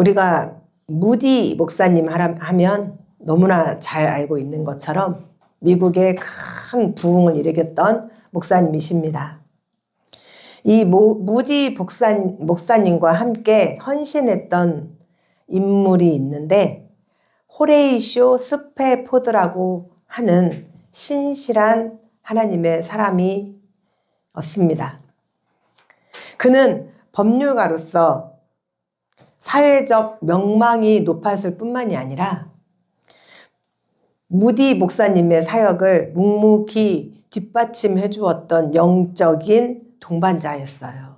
우리가 무디 목사님 하면 너무나 잘 알고 있는 것처럼 미국의 큰 부흥을 일으켰던 목사님이십니다. 이 무디 목사님과 함께 헌신했던 인물이 있는데 호레이쇼 스페포드라고 하는 신실한 하나님의 사람이 었습니다. 그는 법률가로서 사회적 명망이 높았을 뿐만이 아니라 무디 목사님의 사역을 묵묵히 뒷받침해 주었던 영적인 동반자였어요.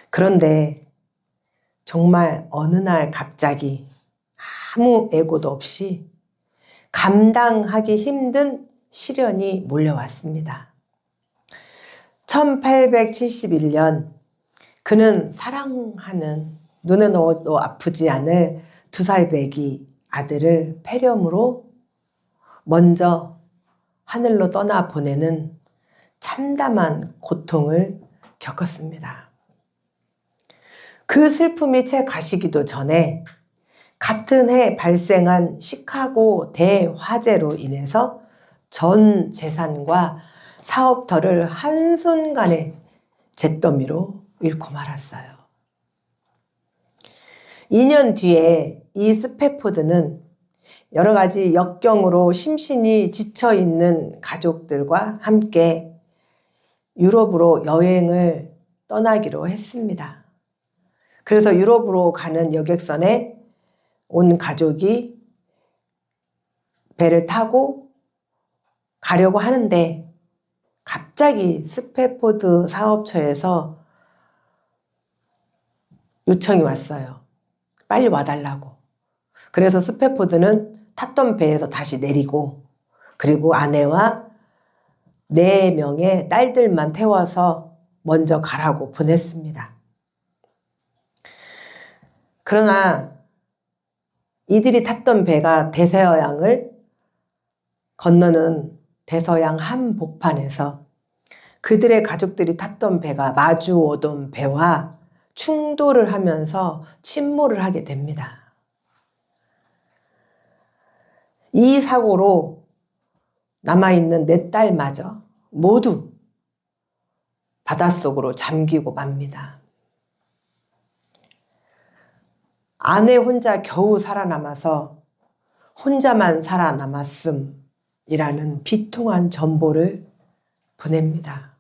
그런데 정말 어느 날 갑자기 아무 애고도 없이 감당하기 힘든 시련이 몰려왔습니다. 1871년 그는 사랑하는 눈에 넣어도 아프지 않을 2살 배기 아들을 폐렴으로 먼저 하늘로 떠나보내는 참담한 고통을 겪었습니다. 그 슬픔이 채 가시기도 전에 같은 해 발생한 시카고 대화재로 인해서 전 재산과 사업터를 한순간에 잿더미로 잃고 말았어요. 2년 뒤에 이 스페포드는 여러 가지 역경으로 심신이 지쳐있는 가족들과 함께 유럽으로 여행을 떠나기로 했습니다. 그래서 유럽으로 가는 여객선에 온 가족이 배를 타고 가려고 하는데 갑자기 스페포드 사업처에서 요청이 왔어요. 빨리 와달라고. 그래서 스페포드는 탔던 배에서 다시 내리고 그리고 아내와 4명의 딸들만 태워서 먼저 가라고 보냈습니다. 그러나 이들이 탔던 배가 대서양을 건너는 대서양 한복판에서 그들의 가족들이 탔던 배가 마주 오던 배와 충돌을 하면서 침몰을 하게 됩니다. 이 사고로 남아있는 4딸마저 모두 바닷속으로 잠기고 맙니다. 아내 혼자 겨우 살아남아서 혼자만 살아남았음이라는 비통한 전보를 보냅니다.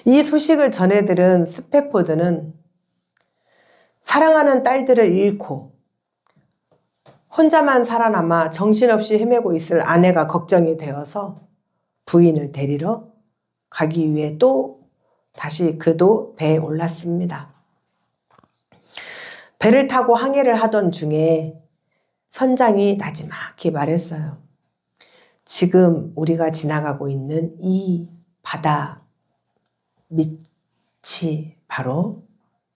이 소식을 전해들은 스페포드는 사랑하는 딸들을 잃고 혼자만 살아남아 정신없이 헤매고 있을 아내가 걱정이 되어서 부인을 데리러 가기 위해 또 다시 그도 배에 올랐습니다. 배를 타고 항해를 하던 중에 선장이 나지막히 말했어요. 지금 우리가 지나가고 있는 이 바다 밑이 바로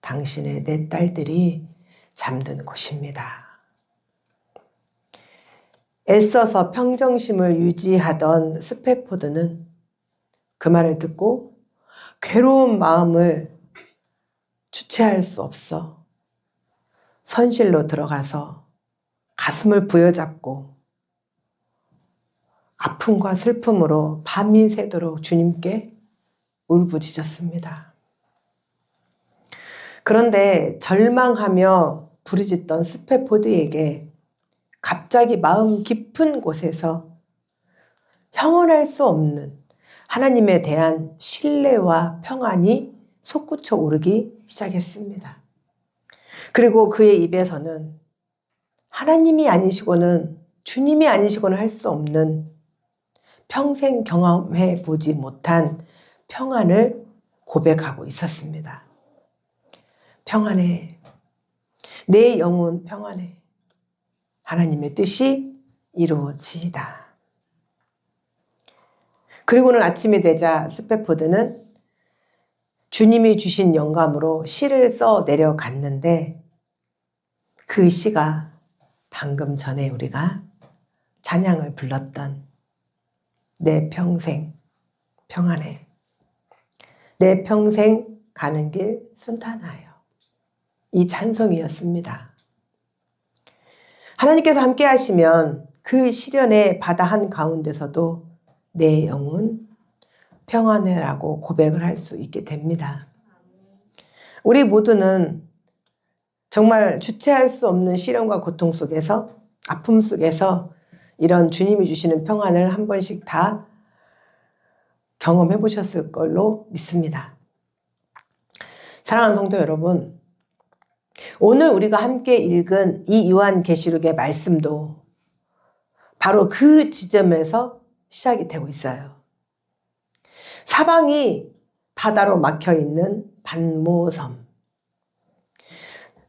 당신의 4딸들이 잠든 곳입니다. 애써서 평정심을 유지하던 스페포드는 그 말을 듣고 괴로운 마음을 주체할 수 없어 선실로 들어가서 가슴을 부여잡고 아픔과 슬픔으로 밤이 새도록 주님께 울부짖었습니다. 그런데 절망하며 부르짖던 스페포드에게 갑자기 마음 깊은 곳에서 형언할 수 없는 하나님에 대한 신뢰와 평안이 솟구쳐 오르기 시작했습니다. 그리고 그의 입에서는 하나님이 아니시고는 주님이 아니시고는 할 수 없는 평생 경험해 보지 못한 평안을 고백하고 있었습니다. 평안해. 내 영혼 평안해. 하나님의 뜻이 이루어지이다. 그리고는 아침이 되자 스페포드는 주님이 주신 영감으로 시를 써 내려갔는데 그 시가 방금 전에 우리가 찬양을 불렀던 내 평생 평안해. 내 평생 가는 길 순탄하여. 이 찬송이었습니다. 하나님께서 함께 하시면 그 시련의 바다 한가운데서도 내 영은 평안해라고 고백을 할 수 있게 됩니다. 우리 모두는 정말 주체할 수 없는 시련과 고통 속에서, 아픔 속에서 이런 주님이 주시는 평안을 한 번씩 다 경험해 보셨을 걸로 믿습니다. 사랑하는 성도 여러분, 오늘 우리가 함께 읽은 이 요한계시록의 말씀도 바로 그 지점에서 시작이 되고 있어요. 사방이 바다로 막혀있는 반모섬.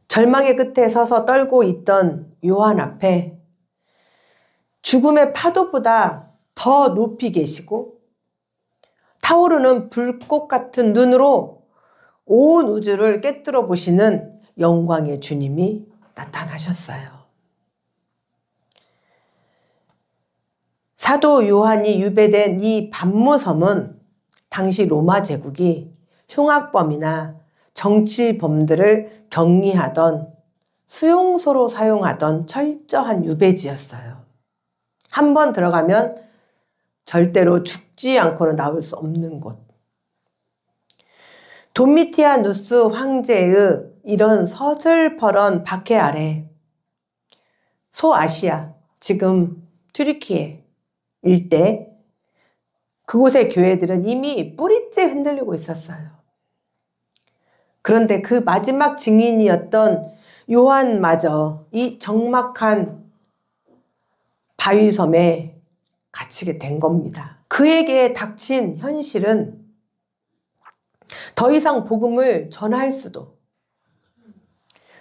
절망의 끝에 서서 떨고 있던 요한 앞에 죽음의 파도보다 더 높이 계시고 타오르는 불꽃 같은 눈으로 온 우주를 꿰뚫어 보시는 영광의 주님이 나타나셨어요. 사도 요한이 유배된 이 반모섬은 당시 로마 제국이 흉악범이나 정치범들을 격리하던 수용소로 사용하던 철저한 유배지였어요. 한번 들어가면 절대로 죽지 않고는 나올 수 없는 곳. 도미티아누스 황제의 이런 서슬퍼런 박해 아래 소아시아, 지금 튀르키예 일대 그곳의 교회들은 이미 뿌리째 흔들리고 있었어요. 그런데 그 마지막 증인이었던 요한마저 이 적막한 바위섬에 갇히게 된 겁니다. 그에게 닥친 현실은 더 이상 복음을 전할 수도,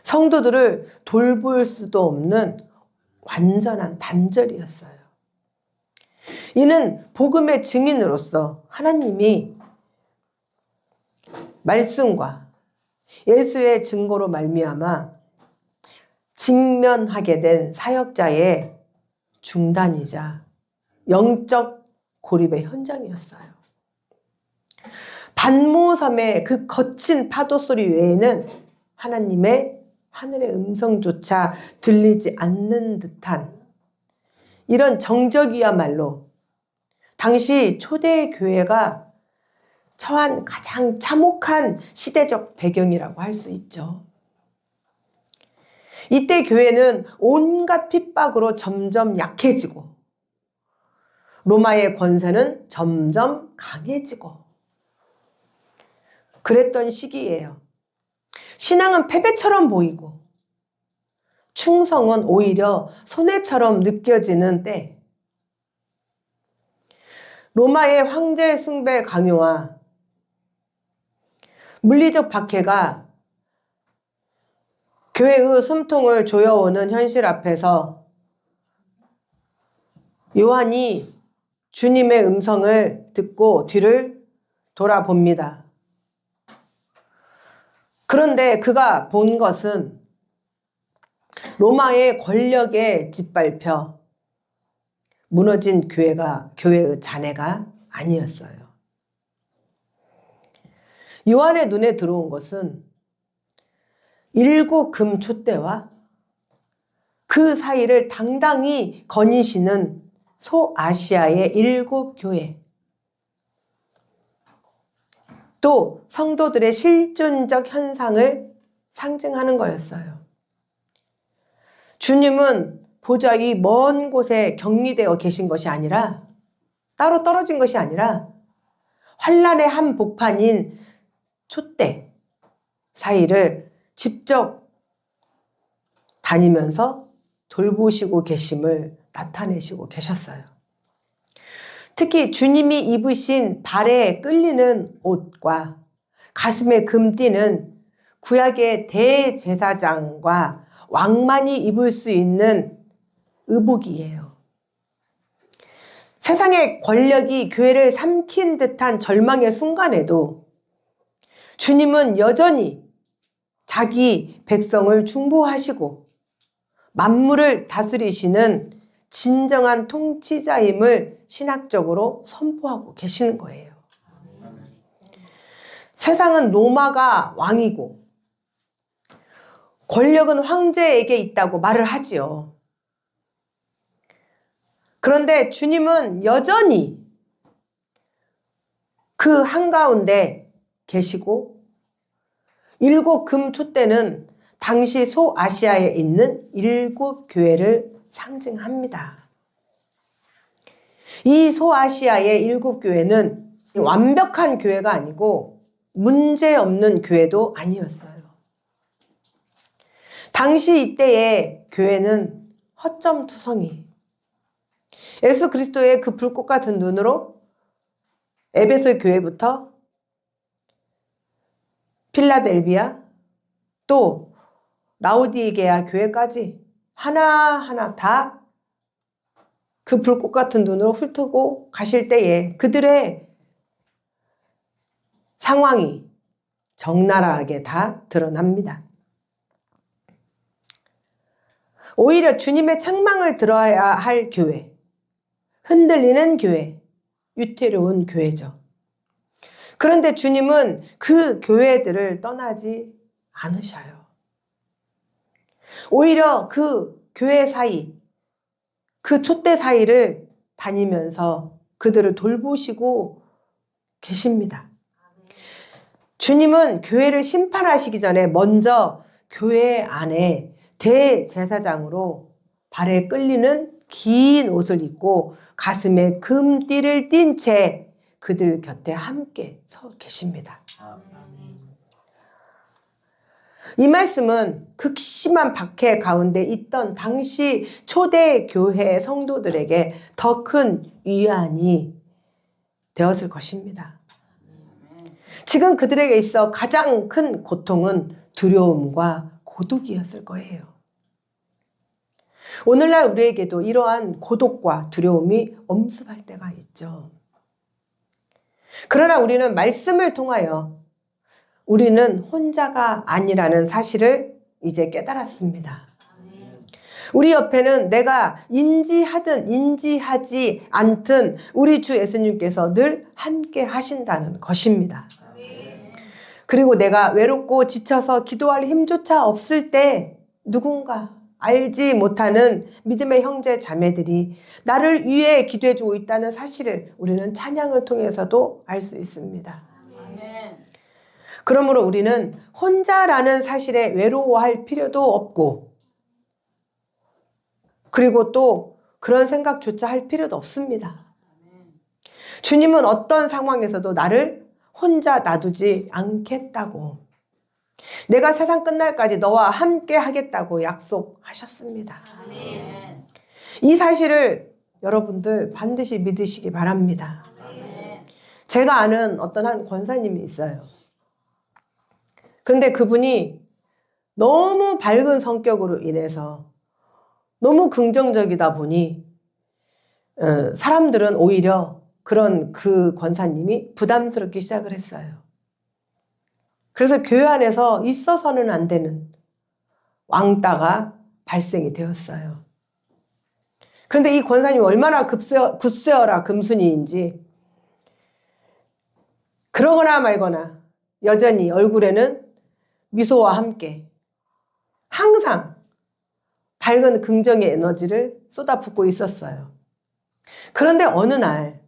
성도들을 돌볼 수도 없는 완전한 단절이었어요. 이는 복음의 증인으로서 하나님이 말씀과 예수의 증거로 말미암아 직면하게 된 사역자의 중단이자 영적 고립의 현장이었어요. 반모섬의 그 거친 파도 소리 외에는 하나님의 하늘의 음성조차 들리지 않는 듯한 이런 정적이야말로 당시 초대교회가 처한 가장 참혹한 시대적 배경이라고 할 수 있죠. 이때 교회는 온갖 핍박으로 점점 약해지고 로마의 권세는 점점 강해지고 그랬던 시기예요. 신앙은 패배처럼 보이고 충성은 오히려 손해처럼 느껴지는 때, 로마의 황제 숭배 강요와 물리적 박해가 교회의 숨통을 조여오는 현실 앞에서 요한이 주님의 음성을 듣고 뒤를 돌아봅니다. 그런데 그가 본 것은 로마의 권력에 짓밟혀 무너진 교회의 잔해가 아니었어요. 요한의 눈에 들어온 것은 7 금촛대와 그 사이를 당당히 거니시는 소아시아의 7 교회, 또 성도들의 실존적 현상을 상징하는 거였어요. 주님은 보좌의 먼 곳에 격리되어 계신 것이 아니라, 따로 떨어진 것이 아니라 환란의 한 복판인 촛대 사이를 직접 다니면서 돌보시고 계심을 나타내시고 계셨어요. 특히 주님이 입으신 발에 끌리는 옷과 가슴에 금띠는 구약의 대제사장과 왕만이 입을 수 있는 의복이에요. 세상의 권력이 교회를 삼킨 듯한 절망의 순간에도 주님은 여전히 자기 백성을 중보하시고 만물을 다스리시는 진정한 통치자임을 신학적으로 선포하고 계시는 거예요. 세상은 로마가 왕이고 권력은 황제에게 있다고 말을 하지요. 그런데 주님은 여전히 그 한가운데 계시고, 7 금촛대는 당시 소아시아에 있는 7 교회를 상징합니다. 이 소아시아의 7 교회는 완벽한 교회가 아니고 문제 없는 교회도 아니었어요. 당시 이때의 교회는 허점투성이, 예수 그리스도의 그 불꽃 같은 눈으로 에베소 교회부터 필라델비아 또 라오디게아 교회까지 하나하나 다 그 불꽃 같은 눈으로 훑고 가실 때에 그들의 상황이 적나라하게 다 드러납니다. 오히려 주님의 책망을 들어야 할 교회, 흔들리는 교회, 위태로운 교회죠. 그런데 주님은 그 교회들을 떠나지 않으셔요. 오히려 그 교회 사이, 그 촛대 사이를 다니면서 그들을 돌보시고 계십니다. 주님은 교회를 심판하시기 전에 먼저 교회 안에 대제사장으로 발에 끌리는 긴 옷을 입고 가슴에 금띠를 띤 채 그들 곁에 함께 서 계십니다. 이 말씀은 극심한 박해 가운데 있던 당시 초대 교회 성도들에게 더 큰 위안이 되었을 것입니다. 지금 그들에게 있어 가장 큰 고통은 두려움과 고독이었을 거예요. 오늘날 우리에게도 이러한 고독과 두려움이 엄습할 때가 있죠. 그러나 우리는 말씀을 통하여 우리는 혼자가 아니라는 사실을 이제 깨달았습니다. 우리 옆에는 내가 인지하든 인지하지 않든 우리 주 예수님께서 늘 함께 하신다는 것입니다. 그리고 내가 외롭고 지쳐서 기도할 힘조차 없을 때 누군가 알지 못하는 믿음의 형제 자매들이 나를 위해 기도해주고 있다는 사실을 우리는 찬양을 통해서도 알 수 있습니다. 그러므로 우리는 혼자라는 사실에 외로워할 필요도 없고, 그리고 또 그런 생각조차 할 필요도 없습니다. 주님은 어떤 상황에서도 나를 혼자 놔두지 않겠다고, 내가 세상 끝날까지 너와 함께 하겠다고 약속하셨습니다. 이 사실을 여러분들 반드시 믿으시기 바랍니다. 제가 아는 어떤 한 권사님이 있어요. 그런데 그분이 너무 밝은 성격으로 인해서 너무 긍정적이다 보니 사람들은 오히려 그런 그 권사님이 부담스럽기 시작을 했어요. 그래서 교회 안에서 있어서는 안 되는 왕따가 발생이 되었어요. 그런데 이 권사님이 얼마나 굳세어라 금순이인지 그러거나 말거나 여전히 얼굴에는 미소와 함께 항상 밝은 긍정의 에너지를 쏟아붓고 있었어요. 그런데 어느 날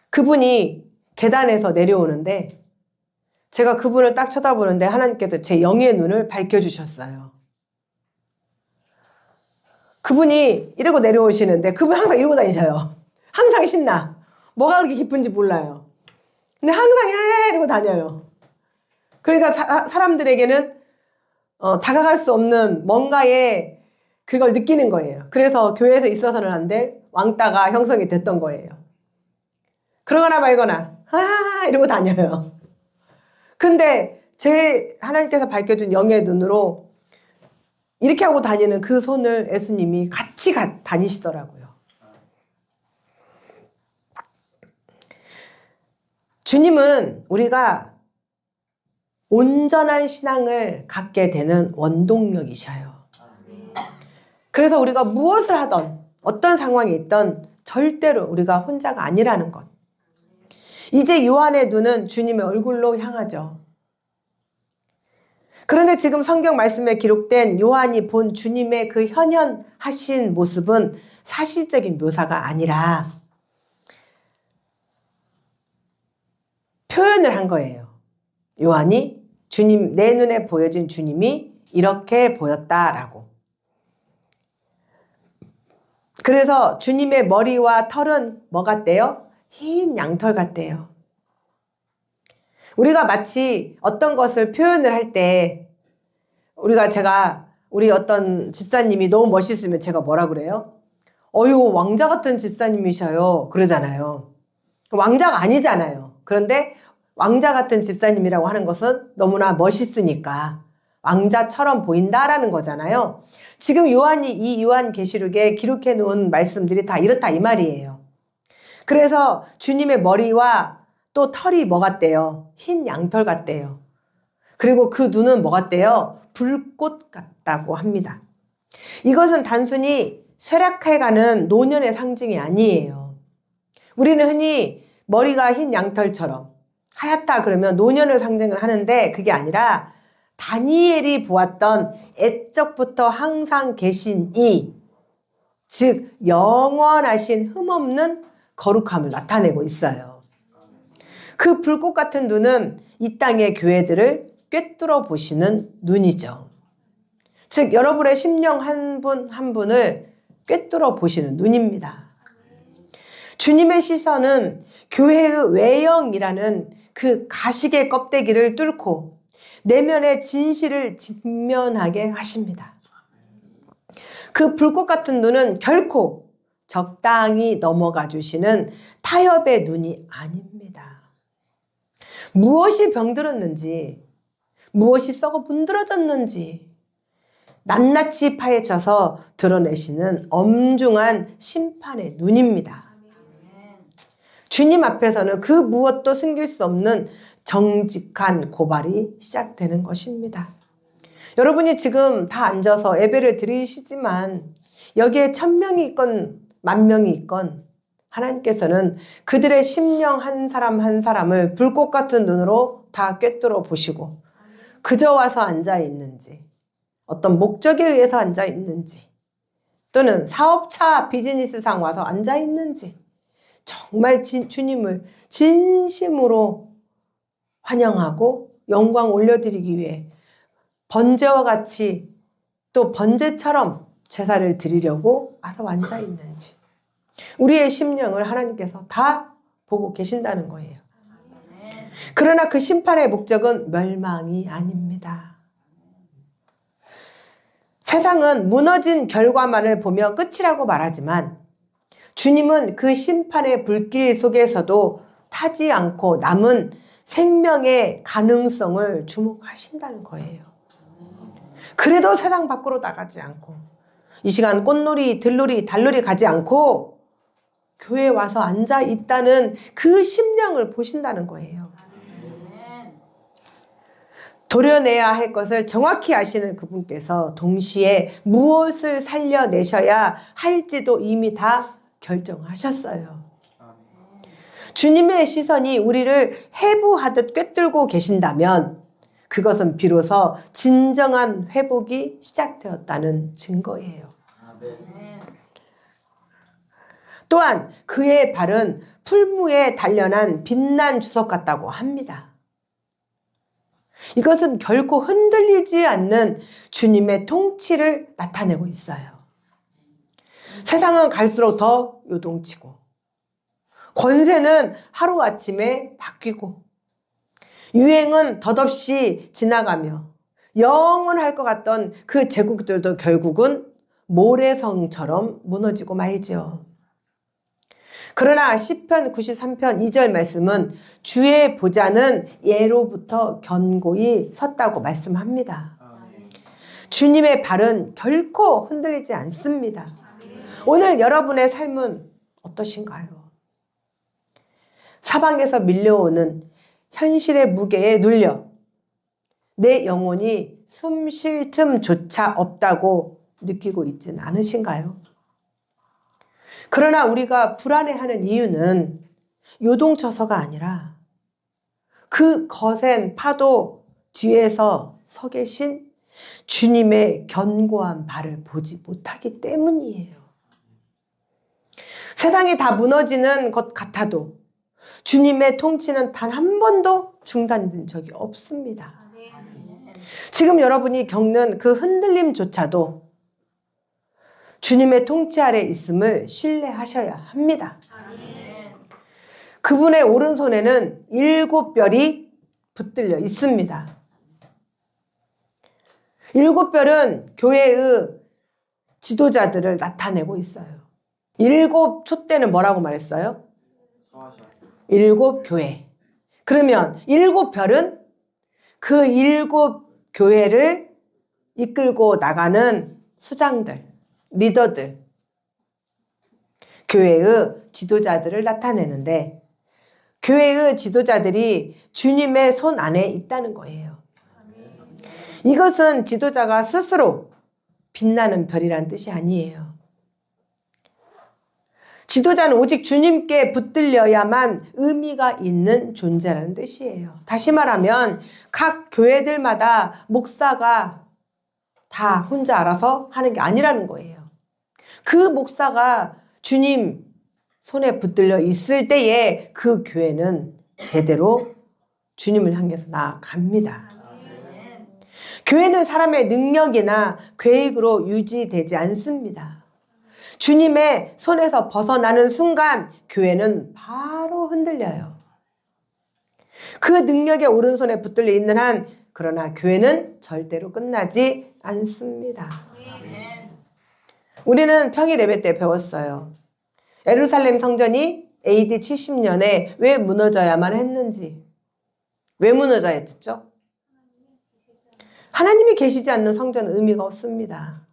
그분이 계단에서 내려오는데 제가 그분을 딱 쳐다보는데 하나님께서 제 영의 눈을 밝혀주셨어요. 그분이 이러고 내려오시는데 그분 항상 이러고 다니셔요. 항상 신나. 뭐가 그렇게 기쁜지 몰라요. 근데 항상 이러고 다녀요. 그러니까 사람들에게는 다가갈 수 없는 뭔가의 그걸 느끼는 거예요. 그래서 교회에서 있어서는 안 될 왕따가 형성이 됐던 거예요. 그러거나 말거나 이러고 다녀요. 근데 제 하나님께서 밝혀준 영의 눈으로 이렇게 하고 다니는 그 손을 예수님이 같이 다니시더라고요. 주님은 우리가 온전한 신앙을 갖게 되는 원동력이셔요. 그래서 우리가 무엇을 하던 어떤 상황이 있던 절대로 우리가 혼자가 아니라는 것. 이제 요한의 눈은 주님의 얼굴로 향하죠. 그런데 지금 성경 말씀에 기록된 요한이 본 주님의 그 현현하신 모습은 사실적인 묘사가 아니라 표현을 한 거예요. 요한이 주님, 내 눈에 보여진 주님이 이렇게 보였다라고. 그래서 주님의 머리와 털은 뭐 같대요? 흰 양털 같대요. 우리가 마치 어떤 것을 표현을 할 때 우리 어떤 집사님이 너무 멋있으면 제가 뭐라 그래요? 어유 왕자 같은 집사님이셔요. 그러잖아요. 왕자가 아니잖아요. 그런데 왕자 같은 집사님이라고 하는 것은 너무나 멋있으니까 왕자처럼 보인다라는 거잖아요. 지금 요한이 이 요한계시록에 기록해 놓은 말씀들이 다 이렇다 이 말이에요. 그래서 주님의 머리와 또 털이 뭐 같대요? 흰 양털 같대요. 그리고 그 눈은 뭐 같대요? 불꽃 같다고 합니다. 이것은 단순히 쇠락해가는 노년의 상징이 아니에요. 우리는 흔히 머리가 흰 양털처럼 하얗다 그러면 노년을 상징을 하는데 그게 아니라 다니엘이 보았던 옛적부터 항상 계신 이, 즉 영원하신 흠없는 거룩함을 나타내고 있어요. 그 불꽃 같은 눈은 이 땅의 교회들을 꿰뚫어 보시는 눈이죠. 즉 여러분의 심령 한 분 한 분을 꿰뚫어 보시는 눈입니다. 주님의 시선은 교회의 외형이라는 그 가식의 껍데기를 뚫고 내면의 진실을 직면하게 하십니다. 그 불꽃 같은 눈은 결코 적당히 넘어가 주시는 타협의 눈이 아닙니다. 무엇이 병들었는지, 무엇이 썩어 문드러졌는지 낱낱이 파헤쳐서 드러내시는 엄중한 심판의 눈입니다. 주님 앞에서는 그 무엇도 숨길 수 없는 정직한 고발이 시작되는 것입니다. 여러분이 지금 다 앉아서 예배를 드리시지만 여기에 1000명이 있건 10,000명이 있건 하나님께서는 그들의 심령 한 사람 한 사람을 불꽃 같은 눈으로 다 꿰뚫어 보시고 그저 와서 앉아 있는지 어떤 목적에 의해서 앉아 있는지 또는 사업차 비즈니스상 와서 앉아 있는지 정말 주님을 진심으로 환영하고 영광 올려드리기 위해 번제와 같이 또 번제처럼 제사를 드리려고 와서 앉아 있는지 우리의 심령을 하나님께서 다 보고 계신다는 거예요. 그러나 그 심판의 목적은 멸망이 아닙니다. 세상은 무너진 결과만을 보며 끝이라고 말하지만 주님은 그 심판의 불길 속에서도 타지 않고 남은 생명의 가능성을 주목하신다는 거예요. 그래도 세상 밖으로 나가지 않고 이 시간 꽃놀이, 들놀이, 달놀이 가지 않고 교회에 와서 앉아 있다는 그 심령을 보신다는 거예요. 도려내야 할 것을 정확히 아시는 그분께서 동시에 무엇을 살려내셔야 할지도 이미 다 결정하셨어요. 주님의 시선이 우리를 해부하듯 꿰뚫고 계신다면 그것은 비로소 진정한 회복이 시작되었다는 증거예요. 또한 그의 발은 풀무에 단련한 빛난 주석 같다고 합니다. 이것은 결코 흔들리지 않는 주님의 통치를 나타내고 있어요. 세상은 갈수록 더 요동치고 권세는 하루아침에 바뀌고 유행은 덧없이 지나가며 영원할 것 같던 그 제국들도 결국은 모래성처럼 무너지고 말죠. 그러나 시편 93편 2절 말씀은 주의 보좌는 예로부터 견고히 섰다고 말씀합니다. 주님의 발은 결코 흔들리지 않습니다. 오늘 여러분의 삶은 어떠신가요? 사방에서 밀려오는 현실의 무게에 눌려 내 영혼이 숨 쉴 틈조차 없다고 느끼고 있지는 않으신가요? 그러나 우리가 불안해하는 이유는 요동쳐서가 아니라 그 거센 파도 뒤에서 서 계신 주님의 견고한 발을 보지 못하기 때문이에요. 세상이 다 무너지는 것 같아도 주님의 통치는 단 한 번도 중단된 적이 없습니다. 지금 여러분이 겪는 그 흔들림조차도 주님의 통치 아래 있음을 신뢰하셔야 합니다. 그분의 오른손에는 7별이 붙들려 있습니다. 7별은 교회의 지도자들을 나타내고 있어요. 7촛대는 뭐라고 말했어요? 7교회. 그러면 7별은 그 7교회를 이끌고 나가는 수장들, 리더들, 교회의 지도자들을 나타내는데 교회의 지도자들이 주님의 손 안에 있다는 거예요. 이것은 지도자가 스스로 빛나는 별이란 뜻이 아니에요. 지도자는 오직 주님께 붙들려야만 의미가 있는 존재라는 뜻이에요. 다시 말하면 각 교회들마다 목사가 다 혼자 알아서 하는 게 아니라는 거예요. 그 목사가 주님 손에 붙들려 있을 때에 그 교회는 제대로 주님을 향해서 나아갑니다. 교회는 사람의 능력이나 계획으로 유지되지 않습니다. 주님의 손에서 벗어나는 순간 교회는 바로 흔들려요. 그 능력의 오른손에 붙들려 있는 한 그러나 교회는 절대로 끝나지 않습니다. 우리는 평일 예배 때 배웠어요. 예루살렘 성전이 AD 70년에 왜 무너져야만 했는지. 왜 무너져야 했죠? 하나님이 계시지 않는 성전은 의미가 없습니다.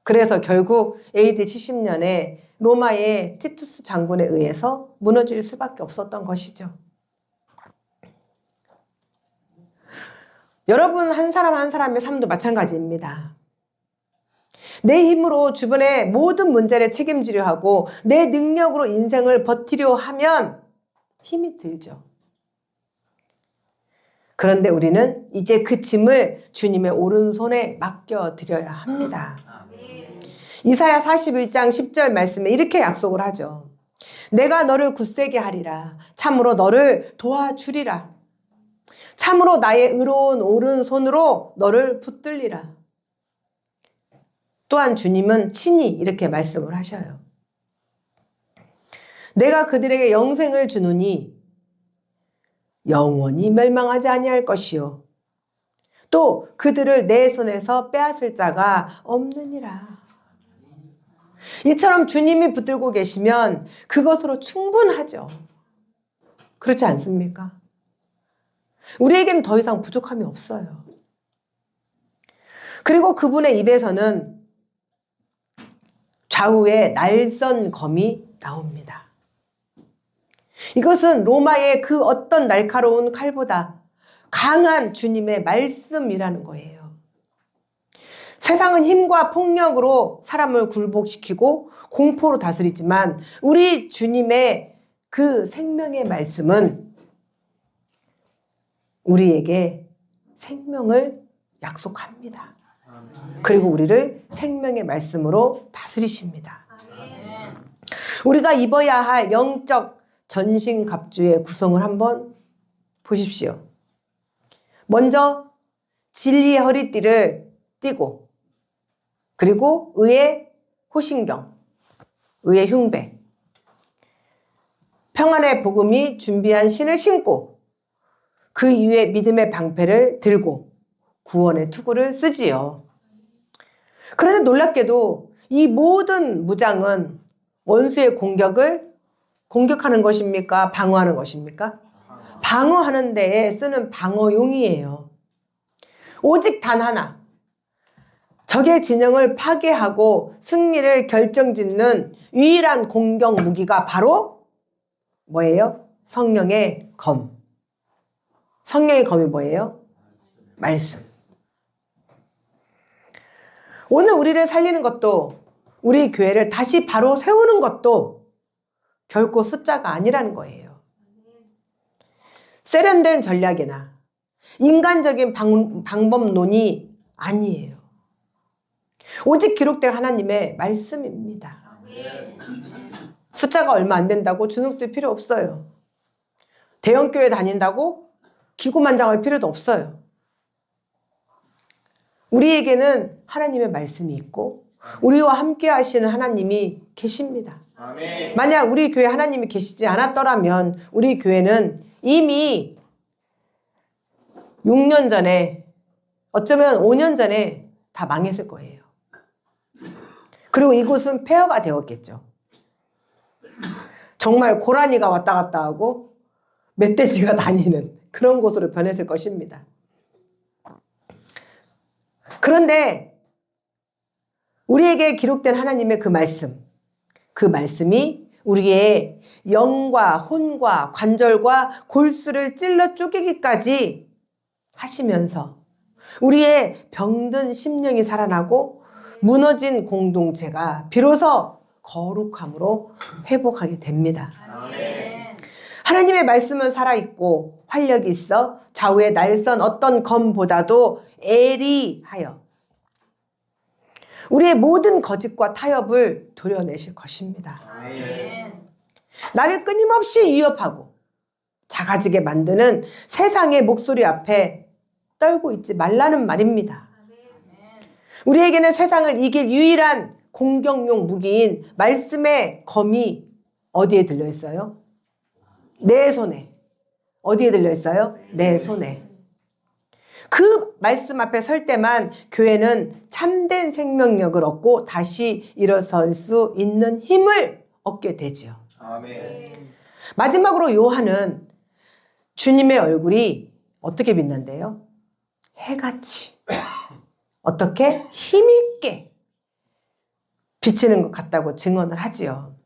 그래서 결국 AD 70년에 로마의 티투스 장군에 의해서 무너질 수밖에 없었던 것이죠. 여러분 한 사람 한 사람의 삶도 마찬가지입니다. 내 힘으로 주변의 모든 문제를 책임지려 하고 내 능력으로 인생을 버티려 하면 힘이 들죠. 그런데 우리는 이제 그 짐을 주님의 오른손에 맡겨드려야 합니다. 이사야 41장 10절 말씀에 이렇게 약속을 하죠. 내가 너를 굳세게 하리라. 참으로 너를 도와주리라. 참으로 나의 의로운 오른손으로 너를 붙들리라. 또한 주님은 친히 이렇게 말씀을 하셔요. 내가 그들에게 영생을 주노니 영원히 멸망하지 아니할 것이요. 또 그들을 내 손에서 빼앗을 자가 없느니라. 이처럼 주님이 붙들고 계시면 그것으로 충분하죠. 그렇지 않습니까? 우리에겐 더 이상 부족함이 없어요. 그리고 그분의 입에서는 좌우에 날선 검이 나옵니다. 이것은 로마의 그 어떤 날카로운 칼보다 강한 주님의 말씀이라는 거예요. 세상은 힘과 폭력으로 사람을 굴복시키고 공포로 다스리지만 우리 주님의 그 생명의 말씀은 우리에게 생명을 약속합니다. 그리고 우리를 생명의 말씀으로 다스리십니다. 우리가 입어야 할 영적 전신갑주의 구성을 한번 보십시오. 먼저 진리의 허리띠를 띠고 그리고 의의 호신경, 의의 흉배, 평안의 복음이 준비한 신을 신고 그 이후에 믿음의 방패를 들고 구원의 투구를 쓰지요. 그런데 놀랍게도 이 모든 무장은 원수의 공격을 공격하는 것입니까? 방어하는 것입니까? 방어하는 데에 쓰는 방어용이에요. 오직 단 하나, 적의 진영을 파괴하고 승리를 결정짓는 유일한 공격 무기가 바로 뭐예요? 성령의 검. 성령의 검이 뭐예요? 말씀. 오늘 우리를 살리는 것도 우리 교회를 다시 바로 세우는 것도 결코 숫자가 아니라는 거예요. 세련된 전략이나 인간적인 방법론이 아니에요. 오직 기록된 하나님의 말씀입니다. 숫자가 얼마 안 된다고 주눅들 필요 없어요. 대형교회 다닌다고 기고만장할 필요도 없어요. 우리에게는 하나님의 말씀이 있고 우리와 함께 하시는 하나님이 계십니다. 아멘. 만약 우리 교회 하나님이 계시지 않았더라면 우리 교회는 이미 6년 전에, 어쩌면 5년 전에 다 망했을 거예요. 그리고 이곳은 폐허가 되었겠죠. 정말 고라니가 왔다 갔다 하고 멧돼지가 다니는 그런 곳으로 변했을 것입니다. 그런데 우리에게 기록된 하나님의 그 말씀이 우리의 영과 혼과 관절과 골수를 찔러 쪼개기까지 하시면서 우리의 병든 심령이 살아나고 무너진 공동체가 비로소 거룩함으로 회복하게 됩니다. 아멘. 하나님의 말씀은 살아있고 활력이 있어 좌우의 날선 어떤 검보다도 예리하여 우리의 모든 거짓과 타협을 도려내실 것입니다. 아멘. 나를 끊임없이 위협하고 작아지게 만드는 세상의 목소리 앞에 떨고 있지 말라는 말입니다. 우리에게는 세상을 이길 유일한 공격용 무기인 말씀의 검이 어디에 들려있어요? 내 손에. 어디에 들려있어요? 내 손에. 그 말씀 앞에 설 때만 교회는 참된 생명력을 얻고 다시 일어설 수 있는 힘을 얻게 되지요. 아멘. 마지막으로 요한은 주님의 얼굴이 어떻게 빛난대요? 해같이. 어떻게? 힘있게 비치는 것 같다고 증언을 하지요.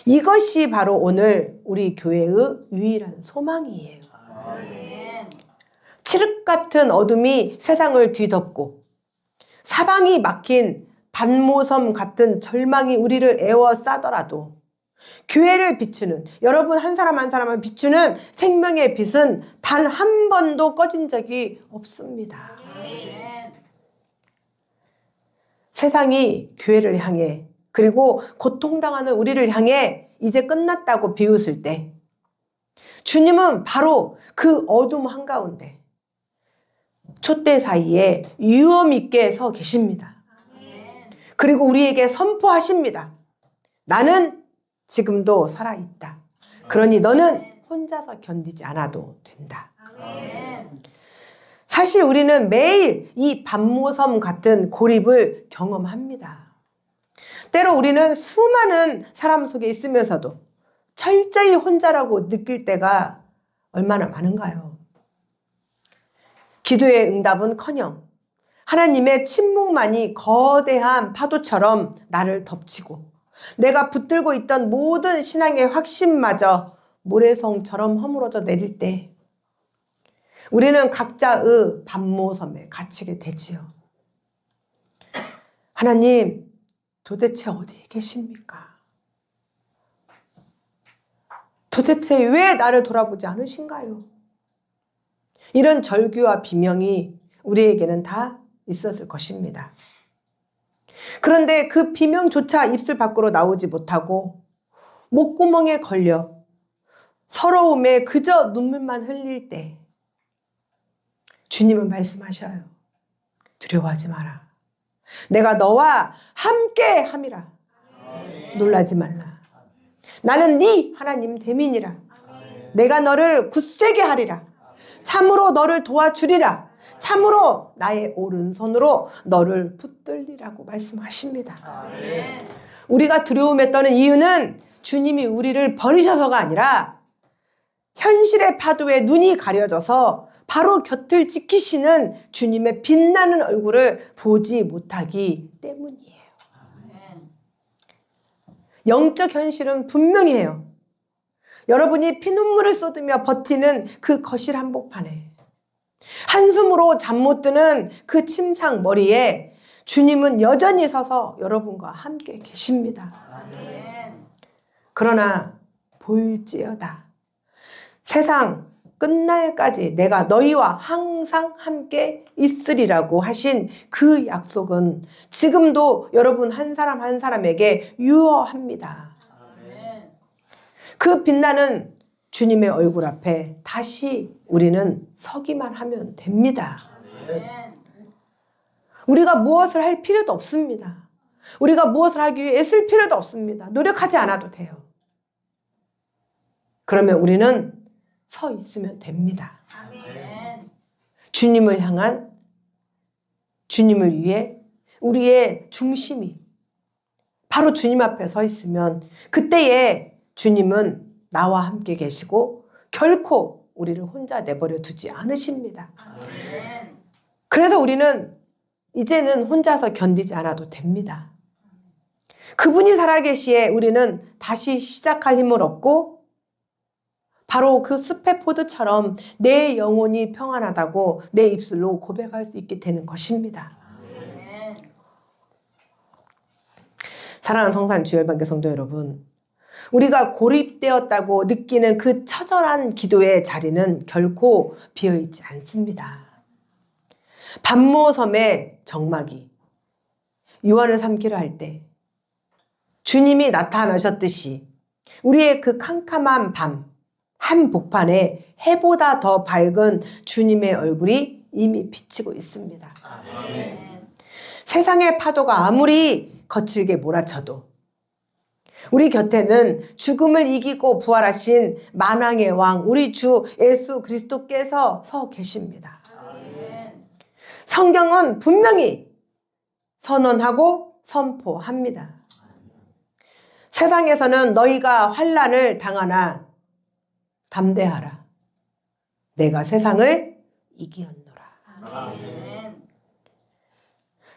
이것이 바로 오늘 우리 교회의 유일한 소망이에요. 아멘. 칠흑 같은 어둠이 세상을 뒤덮고 사방이 막힌 반모섬 같은 절망이 우리를 에워싸더라도 교회를 비추는, 여러분 한 사람 한 사람을 비추는 생명의 빛은 단 한 번도 꺼진 적이 없습니다. 세상이 교회를 향해 그리고 고통당하는 우리를 향해 이제 끝났다고 비웃을 때 주님은 바로 그 어둠 한가운데 촛대 사이에 유엄 있게 서 계십니다. 그리고 우리에게 선포하십니다. 나는 지금도 살아있다. 그러니 너는 혼자서 견디지 않아도 된다. 사실 우리는 매일 이 반모섬 같은 고립을 경험합니다. 때로 우리는 수많은 사람 속에 있으면서도 철저히 혼자라고 느낄 때가 얼마나 많은가요? 기도의 응답은커녕 하나님의 침묵만이 거대한 파도처럼 나를 덮치고 내가 붙들고 있던 모든 신앙의 확신마저 모래성처럼 허물어져 내릴 때 우리는 각자의 반모섬에 갇히게 되지요. 하나님, 도대체 어디에 계십니까? 도대체 왜 나를 돌아보지 않으신가요? 이런 절규와 비명이 우리에게는 다 있었을 것입니다. 그런데 그 비명조차 입술 밖으로 나오지 못하고 목구멍에 걸려 서러움에 그저 눈물만 흘릴 때 주님은 말씀하셔요. 두려워하지 마라. 내가 너와 함께 함이라. 놀라지 말라. 나는 네 하나님 대민이라. 내가 너를 굳세게 하리라. 참으로 너를 도와주리라. 참으로 나의 오른손으로 너를 붙들리라고 말씀하십니다. 아멘. 우리가 두려움에 떠는 이유는 주님이 우리를 버리셔서가 아니라 현실의 파도에 눈이 가려져서 바로 곁을 지키시는 주님의 빛나는 얼굴을 보지 못하기 때문이에요. 영적 현실은 분명해요. 여러분이 피눈물을 쏟으며 버티는 그 거실 한복판에 한숨으로 잠 못 드는 그 침상 머리에 주님은 여전히 서서 여러분과 함께 계십니다. 그러나 볼지어다 세상 끝날까지 내가 너희와 항상 함께 있으리라고 하신 그 약속은 지금도 여러분 한 사람 한 사람에게 유효합니다. 아멘. 그 빛나는 주님의 얼굴 앞에 다시 우리는 서기만 하면 됩니다. 아멘. 우리가 무엇을 할 필요도 없습니다. 우리가 무엇을 하기 위해 애쓸 필요도 없습니다. 노력하지 않아도 돼요. 그러면 우리는 서 있으면 됩니다. 아멘. 주님을 향한, 주님을 위해 우리의 중심이 바로 주님 앞에 서 있으면 그때에 주님은 나와 함께 계시고 결코 우리를 혼자 내버려 두지 않으십니다. 아멘. 그래서 우리는 이제는 혼자서 견디지 않아도 됩니다. 그분이 살아계시에 우리는 다시 시작할 힘을 얻고 바로 그 숲의 포도처럼 내 영혼이 평안하다고 내 입술로 고백할 수 있게 되는 것입니다. 아멘. 사랑하는 성산 주열반교 성도 여러분, 우리가 고립되었다고 느끼는 그 처절한 기도의 자리는 결코 비어있지 않습니다. 반모섬의 정막이 요한을 삼키려 할 때 주님이 나타나셨듯이 우리의 그 캄캄한 밤 한복판에 해보다 더 밝은 주님의 얼굴이 이미 비치고 있습니다. 아멘. 세상의 파도가 아무리 거칠게 몰아쳐도 우리 곁에는 죽음을 이기고 부활하신 만왕의 왕 우리 주 예수 그리스도께서 서 계십니다. 아멘. 성경은 분명히 선언하고 선포합니다. 세상에서는 너희가 환난을 당하나 담대하라. 내가 세상을 이기었노라. 아멘.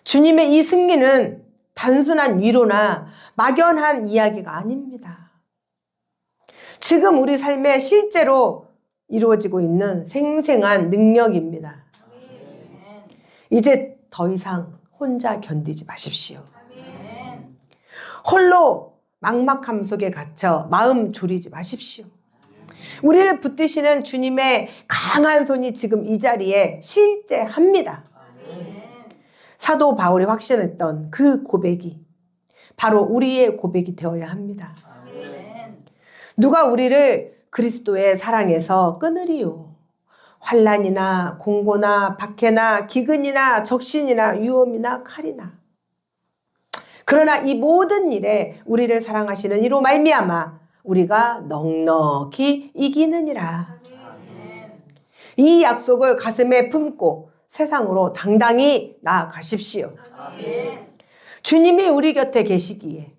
주님의 이 승리는 단순한 위로나 막연한 이야기가 아닙니다. 지금 우리 삶에 실제로 이루어지고 있는 생생한 능력입니다. 아멘. 이제 더 이상 혼자 견디지 마십시오. 아멘. 홀로 막막함 속에 갇혀 마음 졸이지 마십시오. 우리를 붙드시는 주님의 강한 손이 지금 이 자리에 실제합니다. 아멘. 사도 바울이 확신했던 그 고백이 바로 우리의 고백이 되어야 합니다. 아멘. 누가 우리를 그리스도의 사랑에서 끊으리요? 환난이나 공고나 박해나 기근이나 적신이나 위험이나 칼이나. 그러나 이 모든 일에 우리를 사랑하시는 이로 말미암아 우리가 넉넉히 이기느니라. 아멘. 이 약속을 가슴에 품고 세상으로 당당히 나아가십시오. 아멘. 주님이 우리 곁에 계시기에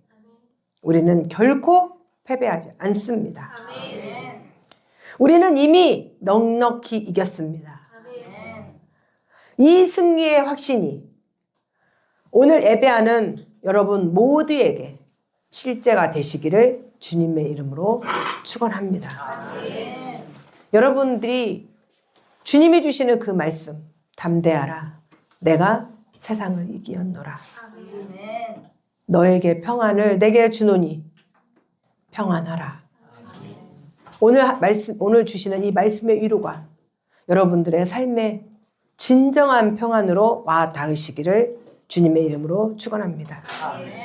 우리는 결코 패배하지 않습니다. 아멘. 우리는 이미 넉넉히 이겼습니다. 아멘. 이 승리의 확신이 오늘 예배하는 여러분 모두에게 실제가 되시기를 주님의 이름으로 축원합니다. 아멘. 여러분들이 주님이 주시는 그 말씀 담대하라. 내가 세상을 이기었노라. 아멘. 너에게 평안을 내게 주노니 평안하라. 오늘 주시는 이 말씀의 위로가 여러분들의 삶에 진정한 평안으로 와 닿으시기를 주님의 이름으로 축원합니다. 아멘.